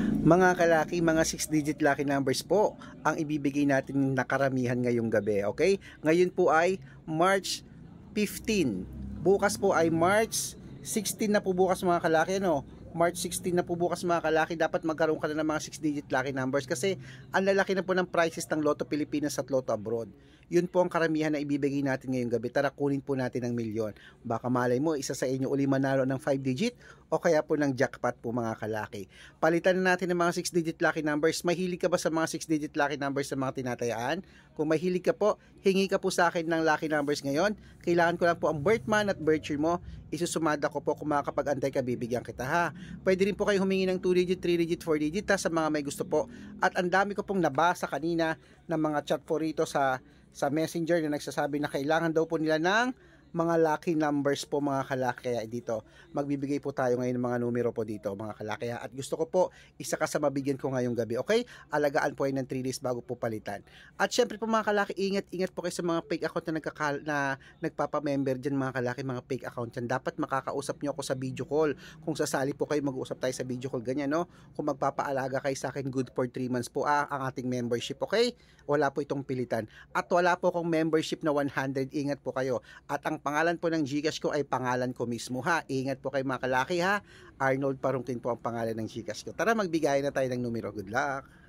Mga kalaki, mga 6-digit lucky numbers po ang ibibigay natin na karamihan ngayong gabi, okay? Ngayon po ay March 15. Bukas po ay March 16 na po bukas mga kalaki, no? March 16 na po bukas mga kalaki, dapat magkaroon ka na ng mga 6-digit lucky numbers kasi ang lalaki na po ng prices ng Lotto Pilipinas at Lotto Abroad. Yun po ang karamihan na ibibigay natin ngayong gabi. Tara, kunin po natin ng milyon. Baka malay mo, isa sa inyo uli manalo ng 5-digit o kaya po ng jackpot po mga kalaki. Palitan na natin ng mga 6-digit lucky numbers. Mahilig ka ba sa mga 6-digit lucky numbers sa mga tinatayaan? Kung mahilig ka po, hingi ka po sa akin ng lucky numbers ngayon. Kailangan ko lang po ang birth month at birth year mo. Isusumada ko po kung makakapag-antay ka, bibigyan kita ha. Pwede rin po kayo humingi ng 2-digit, 3-digit, 4-digit ha, sa mga may gusto po. At ang dami ko pong nabasa kanina ng mga chat po rito sa messenger na nagsasabi na kailangan daw po nila ng mga lucky numbers po mga kalaki. Kaya dito magbibigay po tayo ngayon ng mga numero po dito mga kalaki. At gusto ko po isa ka sa mabigyan ko ngayong gabi, okay? Alagaan po ay ng 3 days bago po palitan. At syempre po mga kalaki, ingat po kayo sa mga fake account na nagpapamember dyan mga kalaki, mga fake account yan. Dapat makakausap nyo ako sa video call. Kung sasali po kayo, mag-uusap tayo sa video call, ganyan no? Kung magpapaalaga kayo sa akin, good for 3 months po ang ating membership, okay? Wala po itong pilitan. At wala po akong membership na 100, ingat po kayo. At ang pangalan po ng GCash ko ay pangalan ko mismo ha. Ingat po kayo mga kalaki ha. Arnold Parungkin po ang pangalan ng GCash ko. Tara, magbigay na tayo ng numero. Good luck!